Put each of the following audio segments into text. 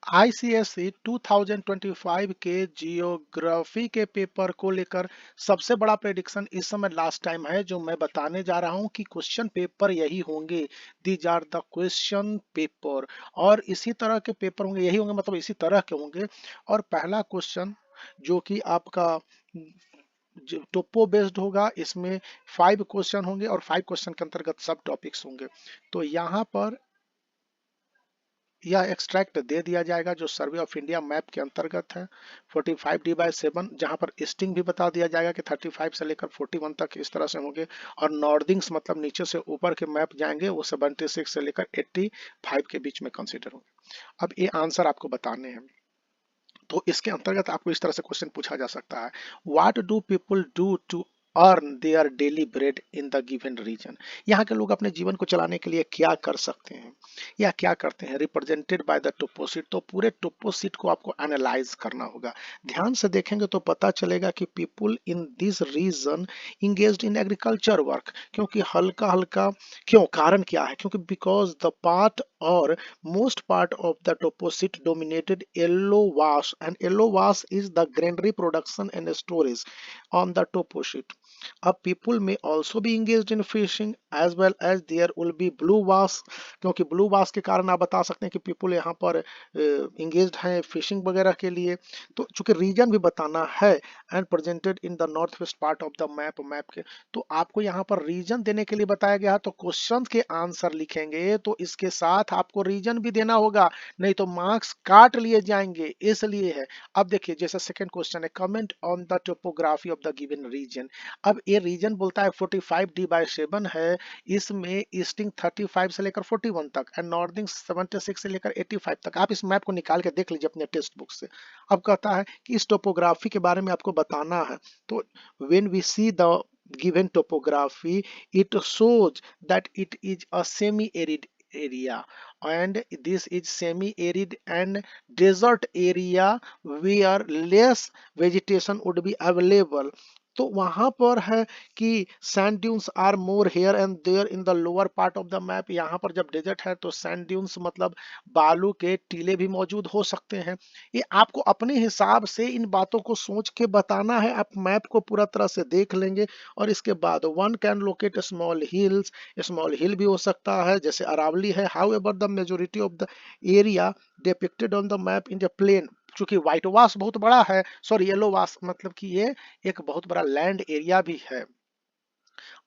ICSE 2025 के geography के paper को लेकर सबसे बड़ा प्रेडिक्शन इस समय लास्ट टाइम है जो मैं बताने जा रहा हूं कि क्वेश्चन पेपर यही होंगे। These are the question paper और इसी तरह के पेपर होंगे, यही होंगे मतलब इसी तरह के होंगे। और पहला क्वेश्चन जो कि आपका टोपो बेस्ड होगा, इसमें 5 क्वेश्चन होंगे और 5 क्वेश्चन के अंतर्गत सब टॉपिक्स होंगे। तो यहाँ पर यह एक्सट्रैक्ट दे दिया जाएगा जो सर्वे ऑफ इंडिया मैप के अंतर्गत है। 45D/7 जहां पर ईस्टिंग भी बता दिया जाएगा कि 35 से लेकर 41 तक इस तरह से होंगे। और नॉर्दिंग्स मतलब नीचे से ऊपर के मैप जाएंगे वो 76 से लेकर 85 के बीच में कंसिडर होंगे। अब ये आंसर आपको बताने हैं, तो इसके अंतर्गत आपको इस तरह से क्वेश्चन पूछा जा सकता है, what do people do to earn their daily bread in the given region. यहाँ के लोग अपने जीवन को चलाने के लिए क्या कर सकते हैं या क्या करते हैं, रिप्रेजेंटेड बाय द टोपोसिट। तो पूरे टोपोसिट को आपको एनालाइज करना होगा। ध्यान से देखेंगे तो पता चलेगा कि people in this region engaged in agriculture work. क्योंकि हल्का हल्का क्यों, कारण क्या है, क्योंकि because the part or most part of the toposit dominated yellow wash, and yellow wash is the granary production and storage on the toposit. People may also be engaged in fishing as well as there will be blue wash। क्योंकि blue wash के कारण आप बता सकते हैं कि people यहाँ पर engaged हैं फिशिंग वगैरह के लिए। तो चूंकि रीजन भी बताना है and presented in the north west part of the map के, तो आपको यहाँ पर रीजन देने के लिए बताया गया है। तो क्वेश्चन के आंसर लिखेंगे तो इसके साथ आपको रीजन भी देना होगा, नहीं तो मार्क्स काट लिए जाएंगे, इसलिए है। अब देखिए जैसे सेकंड क्वेश्चन है, comment on the topography of the given region. अब ये रीजन बोलता है 45D/7 है, इसमें ईस्टिंग 35 से लेकर 41 तक एंड नॉर्दिंग 76 से लेकर 85 तक। आप इस मैप को निकाल के देख लीजिए अपने टेक्स्ट बुक से। अब कहता है कि इस टोपोग्राफी के बारे में आपको बताना है। तो when we see the given topography, it shows that it is a semi-arid area, and this is semi-arid and desert area where less vegetation would be available। तो वहां पर है कि sand dunes are more here and there in the lower part of the map. यहाँ पर जब desert है तो सैंड ड्यून्स मतलब बालू के टीले भी मौजूद हो सकते हैं। ये आपको अपने हिसाब से इन बातों को सोच के बताना है। आप मैप को पूरा तरह से देख लेंगे और इसके बाद one can locate small hills, small hill भी हो सकता है जैसे अरावली है। However the majority of the area depicted on the map in the plain. चूंकि व्हाइट वाश बहुत बड़ा है, सॉरी येलो वाश मतलब कि ये एक बहुत बड़ा लैंड एरिया भी है।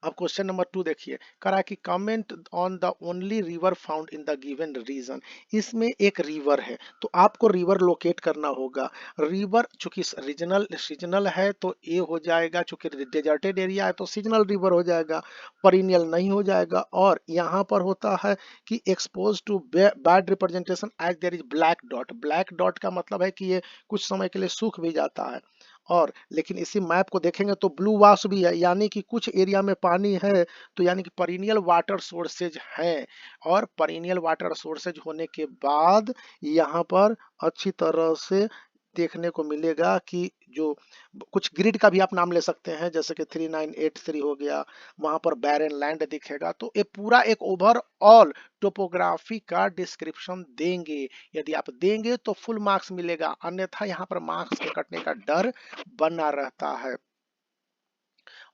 अब क्वेश्चन नंबर 2 देखिए, करा कि comment on the only river found in the given region. इसमें एक रिवर है तो आपको रिवर लोकेट करना होगा। रिवर चूंकि रीजनल है तो ये हो जाएगा, चूंकि डेजर्टेड एरिया है तो सीजनल रिवर हो जाएगा, परिनियल नहीं हो जाएगा। और यहाँ पर होता है कि expose to bad representation as there is black dot. Black dot का मतलब है कि ये कुछ समय के लिए सूख भी जाता है। और लेकिन इसी मैप को देखेंगे तो ब्लू वाश भी है, यानी कि कुछ एरिया में पानी है, तो यानी कि परीनियल वाटर सोर्सेज हैं। और परीनियल वाटर सोर्सेज होने के बाद यहाँ पर अच्छी तरह से देखने को मिलेगा कि जो कुछ ग्रिड का भी आप नाम ले सकते हैं जैसे कि 3983 हो गया, वहां पर बैरन लैंड दिखेगा। तो ये पूरा एक ओवरऑल टोपोग्राफी का डिस्क्रिप्शन देंगे। यदि आप देंगे तो फुल मार्क्स मिलेगा, अन्यथा यहाँ पर मार्क्स के कटने का डर बना रहता है।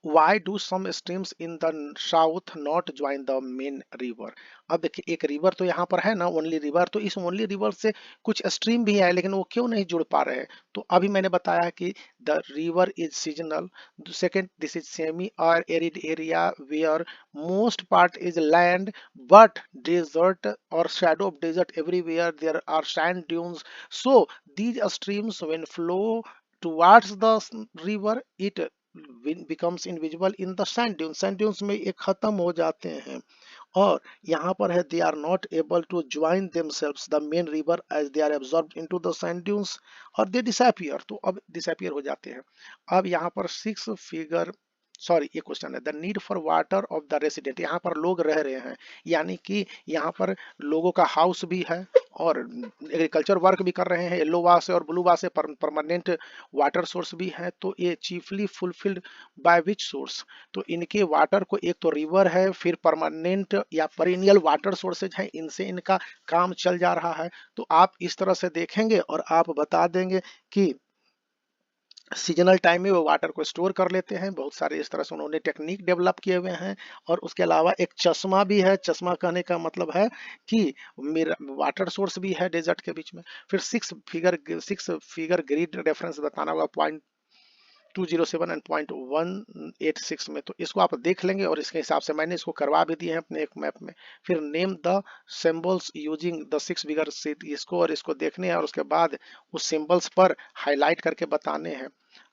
Why do some streams in the south not join the main river? अब देखिए एक रिवर तो यहाँ पर है ना, ओनली रिवर, तो इस ओनली रिवर से कुछ स्ट्रीम भी है लेकिन वो क्यों नहीं जुड़ पा रहे हैं। तो अभी मैंने बताया कि the river is seasonal. Second, this is semi और arid area where most part is land but desert और shadow of desert everywhere there are sand dunes. So these streams when flow towards the river it becomes invisible in the sand dunes। sand dunes में ये खत्म हो जाते हैं। और यहाँ पर है they are not able to join themselves the main river as they are absorbed into the sand dunes और they disappear। तो अब disappear हो जाते हैं। अब यहाँ पर 6 फिगर सॉरी ये क्वेश्चन है, the need for water of the resident, यहाँ पर लोग रह रहे हैं, यानी कि यहाँ पर लोगों का हाउस भी है और एग्रीकल्चर वर्क भी कर रहे हैं, येलो वास से और ब्लू वास से परमानेंट वाटर सोर्स भी है। तो ये chiefly fulfilled by which source, तो इनके वाटर को एक तो रिवर है, फिर परमानेंट या पेरिनियल वाटर सोर्सेज है, इनसे इनका काम चल जा रहा है। तो आप इस तरह से देखेंगे और आप बता देंगे कि सीजनल टाइम में वो वाटर को स्टोर कर लेते हैं। बहुत सारे इस तरह से उन्होंने टेक्निक डेवलप किए हुए हैं। और उसके अलावा एक चश्मा भी है, चश्मा कहने का मतलब है कि मेरा वाटर सोर्स भी है डेजर्ट के बीच में। फिर सिक्स फिगर ग्रिड रेफरेंस बताना होगा, 207 एंड 186 में, तो इसको आप देख लेंगे और इसके हिसाब से मैंने इसको करवा भी दिए हैं अपने एक मैप में। फिर name the symbols using the 6 figure seat, इसको और इसको देखने हैं और उसके बाद उस सिंबल्स पर हाईलाइट करके बताने हैं।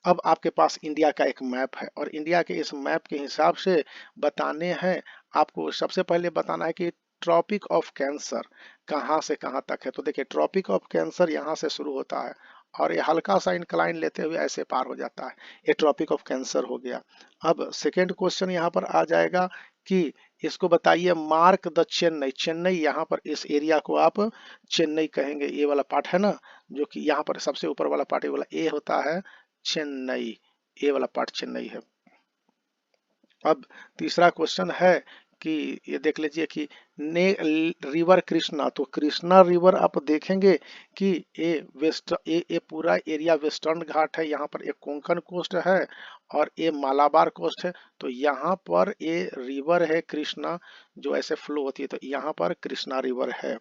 अब आपके पास इंडिया का एक मैप है और इंडिया के इस मैप के हिसाब से बताने हैं। आपको सबसे पहले बताना है कि ट्रॉपिक ऑफ कैंसर कहाँ से कहाँ तक है। तो देखिए ट्रॉपिक ऑफ कैंसर यहाँ से शुरू होता है और ये हल्का सा इंक्लाइन लेते हुए ऐसे पार हो जाता है, ये ट्रॉपिक ऑफ कैंसर हो गया। अब सेकेंड क्वेश्चन यहाँ पर आ जाएगा कि इसको बताइए मार्क द चेन्नई, चेन्नई यहाँ पर इस एरिया को आप चेन्नई कहेंगे, ये वाला पार्ट है ना, जो कि यहाँ पर सबसे ऊपर वाला पार्ट ये वाला ए होता है चेन्नई, ये वाला पार्ट चेन्नई है। अब तीसरा क्वेश्चन है कि ये देख लीजिए कि ने रिवर कृष्णा, तो कृष्णा रिवर आप देखेंगे कि ये पूरा एरिया वेस्टर्न घाट है, यहाँ पर एक कोंकण कोस्ट है और ये मालाबार कोस्ट है। तो यहाँ पर ये रिवर है कृष्णा जो ऐसे फ्लो होती है, तो यहाँ पर कृष्णा रिवर है।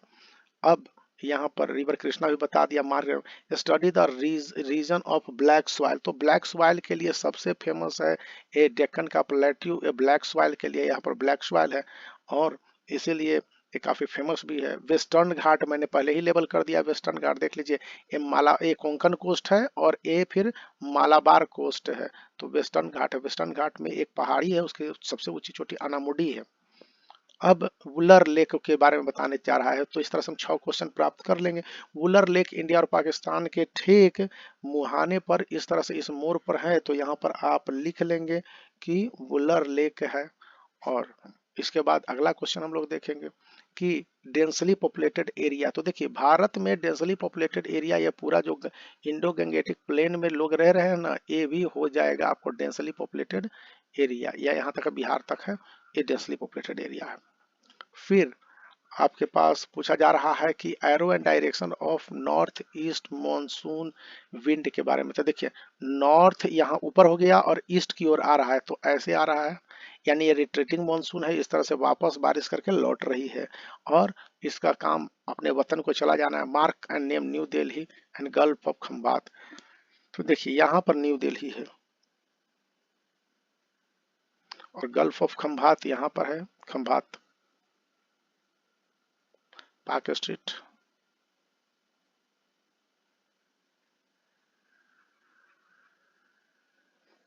अब यहाँ पर रिवर कृष्णा भी बता दिया। Mark study the region of black soil, तो ब्लैक सॉइल के लिए सबसे फेमस है ये डेक्कन का प्लेट्यू, ये ब्लैक सॉइल के लिए यहाँ पर ब्लैक सॉइल है और इसीलिए ये काफी फेमस भी है। वेस्टर्न घाट मैंने पहले ही लेबल कर दिया, वेस्टर्न घाट देख लीजिए, ये कोंकण कोस्ट है और ये फिर मालाबार कोस्ट है। तो वेस्टर्न घाट है, वेस्टर्न घाट में एक पहाड़ी है, उसकी सबसे ऊंची चोटी अनामुडी है। अब वुलर लेक के बारे में बताने जा रहा है, तो इस तरह से हम 6 क्वेश्चन प्राप्त कर लेंगे। वुलर लेक इंडिया और पाकिस्तान के ठीक मुहाने पर इस तरह से इस मोड़ पर है, तो यहाँ पर आप लिख लेंगे कि वुलर लेक है। और इसके बाद अगला क्वेश्चन हम लोग देखेंगे कि डेंसली पॉपुलेटेड एरिया, तो देखिए भारत में डेंसली पॉपुलेटेड एरिया ये पूरा जो इंडो गंगेटिक प्लेन में लोग रह रहे हैं ना, ये भी हो जाएगा आपको डेंसली पॉपुलेटेड एरिया, या यहाँ तक बिहार तक है, ये डेंसली पॉपुलेटेड एरिया है। फिर आपके पास पूछा जा रहा है कि arrow and direction of north east monsoon wind के बारे में। तो देखिए नॉर्थ यहाँ ऊपर हो गया और ईस्ट की ओर आ रहा है, तो ऐसे आ रहा है, यानी ये रिट्रीटिंग मॉनसून है, इस तरह से वापस बारिश करके लौट रही है और इसका काम अपने वतन को चला जाना है। Mark and name new Delhi and gulf of Khambhat, तो देखिए यहाँ पर न्यू दिल्ली है और गल्फ ऑफ खंबात यहाँ पर है, खंबात पार्क स्ट्रीट।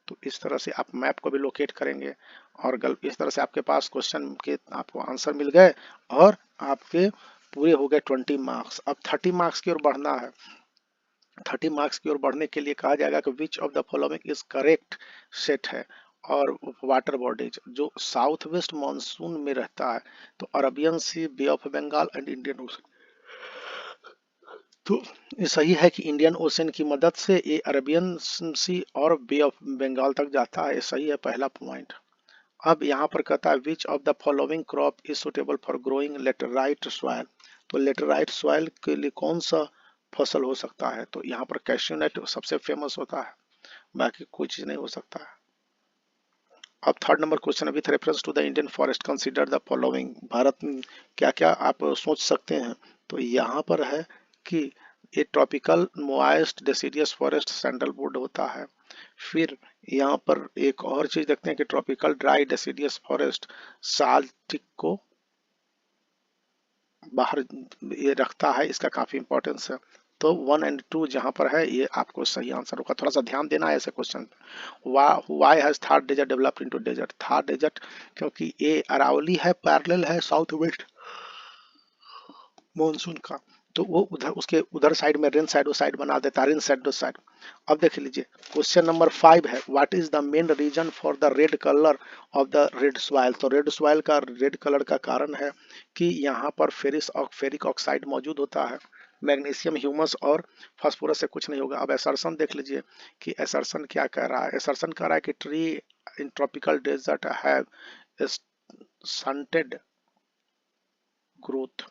तो इस तरह से आप मैप को भी लोकेट करेंगे और गल्फ, इस तरह से आपके पास क्वेश्चन के आपको आंसर मिल गए और आपके पूरे हो गए 20 मार्क्स। अब 30 मार्क्स की ओर बढ़ना है। 30 मार्क्स की ओर बढ़ने के लिए कहा जाएगा कि which of the following is correct set है। और वाटर बॉडीज जो साउथ वेस्ट मानसून में रहता है, तो Arabian Sea, Bay of Bengal and Indian Ocean. तो ये सही है कि इंडियन ओशन की मदद से ये अरबियन सी और बे ऑफ बंगाल तक जाता है, ये सही है पहला पॉइंट। अब यहाँ पर कहता है विच of the following crop is suitable for growing laterite soil, तो लेटराइट सॉइल के लिए कौन सा फसल हो सकता है। तो यहाँ पर कैश्यू नट सबसे फेमस होता है, बाकी कोई चीज नहीं हो सकता है। अब third number question, with reference to the Indian forest consider the following, Bharat में क्या क्या आप सोच सकते हैं। तो यहाँ पर है कि ये tropical moist deciduous forest sandalwood होता है। फिर यहाँ पर एक और चीज देखते हैं कि ट्रॉपिकल ड्राई डेसिडियस फॉरेस्ट साल्टिक को बाहर ये रखता है, इसका काफी इंपॉर्टेंस है। तो 1 एंड 2 जहां पर है ये आपको सही आंसर होगा, थोड़ा सा ध्यान देना है ऐसे question. Why has Thar desert developed into desert, Thar desert क्योंकि ये अरावली है, पैरेलल है साउथ वेस्ट मॉनसून का, तो वो उधर उसके उधर साइड में रेन साइड साइड बना देता है, रेन साइड साइड। अब देख लीजिए क्वेश्चन नंबर 5 है, what is the main reason for the red colour of the red soil. तो रेड सॉइल का रेड कलर का कारण है कि यहाँ पर फेरिक ऑक्साइड मौजूद होता है, मैग्नीशियम, ह्यूमस और फास्फोरस से कुछ नहीं होगा। अब एसर्शन देख लीजिए कि एसर्शन क्या कह रहा है, एसर्शन कह रहा है कि tree in tropical desert have stunted growth.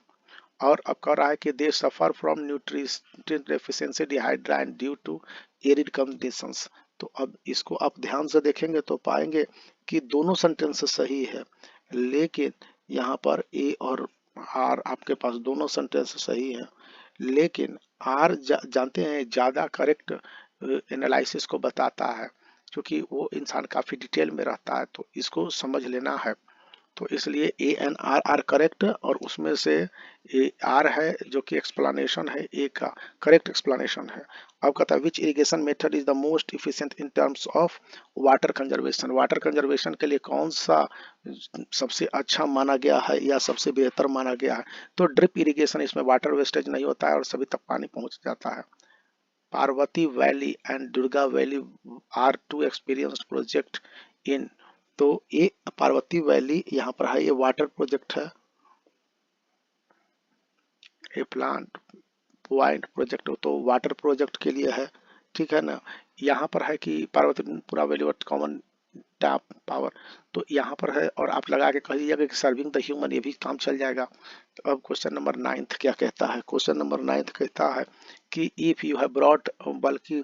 और अब कह रहा है कि they suffer from nutrition deficiency dehydration due to arid conditions. तो अब इसको आप ध्यान से देखेंगे तो पाएंगे कि दोनों सेंटेंस सही है, लेकिन यहाँ पर ए और आर आपके पास दोनों सेंटेंस सही है, लेकिन आर जानते हैं ज़्यादा करेक्ट एनालिसिस को बताता है, क्योंकि वो इंसान काफ़ी डिटेल में रहता है, तो इसको समझ लेना है। तो इसलिए A N R are correct, और उसमें से ए आर है जो कि एक्सप्लेनेशन है, ए का करेक्ट एक्सप्लेनेशन है। अब कहता है which irrigation method is the most efficient in terms of water conservation. Water conservation के लिए कौन सा सबसे अच्छा माना गया है या सबसे बेहतर माना गया है। तो ड्रिप इरिगेशन, इसमें वाटर वेस्टेज नहीं होता है और सभी तक पानी पहुंच जाता है। Parvati valley and Durga valley are two experienced project in. तो ये पार्वती वैली यहाँ पर है, ये वाटर प्रोजेक्ट है, ये प्लांट पॉइंट प्रोजेक्ट तो वाटर प्रोजेक्ट के लिए है, ठीक है ना। यहाँ पर है कि Parvatipura valley what common tap power, तो यहाँ पर है, और आप लगा के कह दीजिएगा कि सर्विंग द ह्यूमन, ये भी काम चल जाएगा। तो अब क्वेश्चन नंबर 9 क्या कहता है, क्वेश्चन नंबर 9 कहता है कि इफ यू हैव ब्रॉट, बल्कि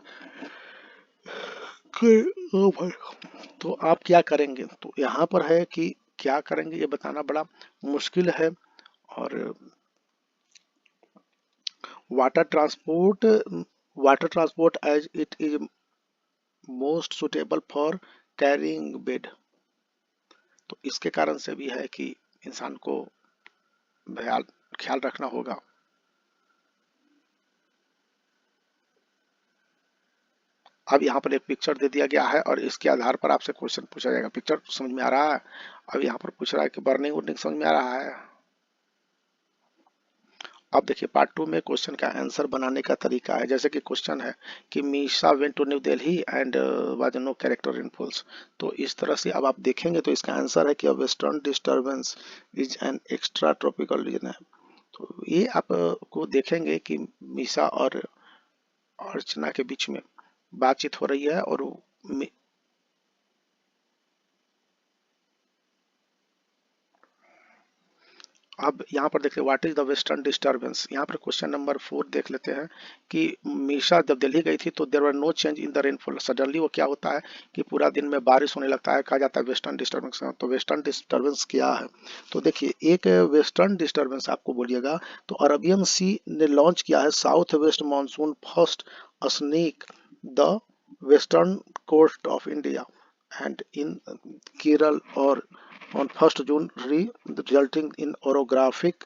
तो आप क्या करेंगे। तो यहाँ पर है कि क्या करेंगे ये बताना बड़ा मुश्किल है। और water transport, water transport as it is most suitable for carrying bed. तो इसके कारण से भी है कि इंसान को ख्याल रखना होगा। अब यहाँ पर एक पिक्चर दे दिया गया है और इसके आधार पर आपसे क्वेश्चन पूछा जाएगा। पिक्चर समझ में आ रहा है। अब यहाँ पर पूछ रहा है कि बर्निंग वर्निंग समझ में आ रहा है। अब देखिए पार्ट 2 में क्वेश्चन का आंसर बनाने का तरीका है। जैसे कि क्वेश्चन है कि Misha went to new Delhi and was no character in fools. तो इस तरह से अब आप देखेंगे तो इसका आंसर है कि western disturbance is an extra tropical region है। तो ये आप को देखेंगे कि मीशा और अर्चना के बीच में बातचीत हो रही है, और अब यहाँ पर देखिए what is the western disturbance. यहाँ पर क्वेश्चन नंबर 4 देख लेते हैं कि मीशा जब दिल्ली गई थी तो there were no change in the rainfall. Suddenly वो क्या होता है कि पूरा दिन में बारिश होने लगता है, कहा जाता है वेस्टर्न डिस्टर्बेंस। तो वेस्टर्न डिस्टर्बेंस क्या है, तो देखिए एक वेस्टर्न डिस्टर्बेंस आपको बोलिएगा तो अरबियन सी ने लॉन्च किया है south west monsoon first sneak the western coast of India and in Kerala और on 1 June resulting in orographic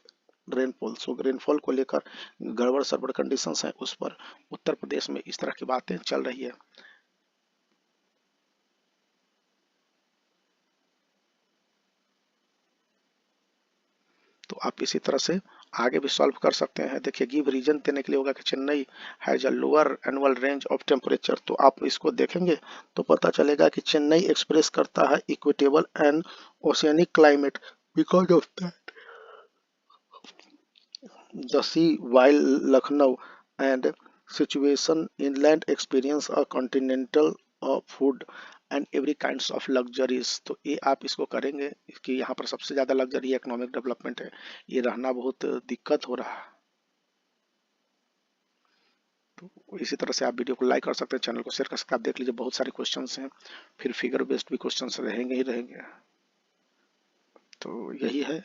rainfall. So rainfall को लेकर गड़बड़ सड़बड़ कंडीशंस हैं, उस पर उत्तर प्रदेश में इस तरह की बातें चल रही है। तो आप इसी तरह से आगे भी सॉल्व कर सकते हैं। देखिए गिव रीजन देने के लिए होगा कि Chennai has a lower annual range of temperature. तो आप इसको देखेंगे तो पता चलेगा कि चेन्नई एक्सप्रेस करता है इक्वेटेबल and oceanic climate because of that the sea, while Lucknow and situation inland experience a continental food and every kinds of luxuries। तो ये आप इसको करेंगे कि यहाँ पर सबसे ज़्यादा लग्जरी इकोनॉमिक डेवलपमेंट है, ये रहना बहुत दिक्कत हो रहा है। तो इसी तरह से आप वीडियो को लाइक कर सकते हैं, चैनल को शेयर कर सकते हैं। आप देख लीजिए बहुत सारे क्वेश्चंस हैं, फिर फिगर बेस्ड भी क्वेश्चंस रहेंगे ही रहेंगे। तो यही है।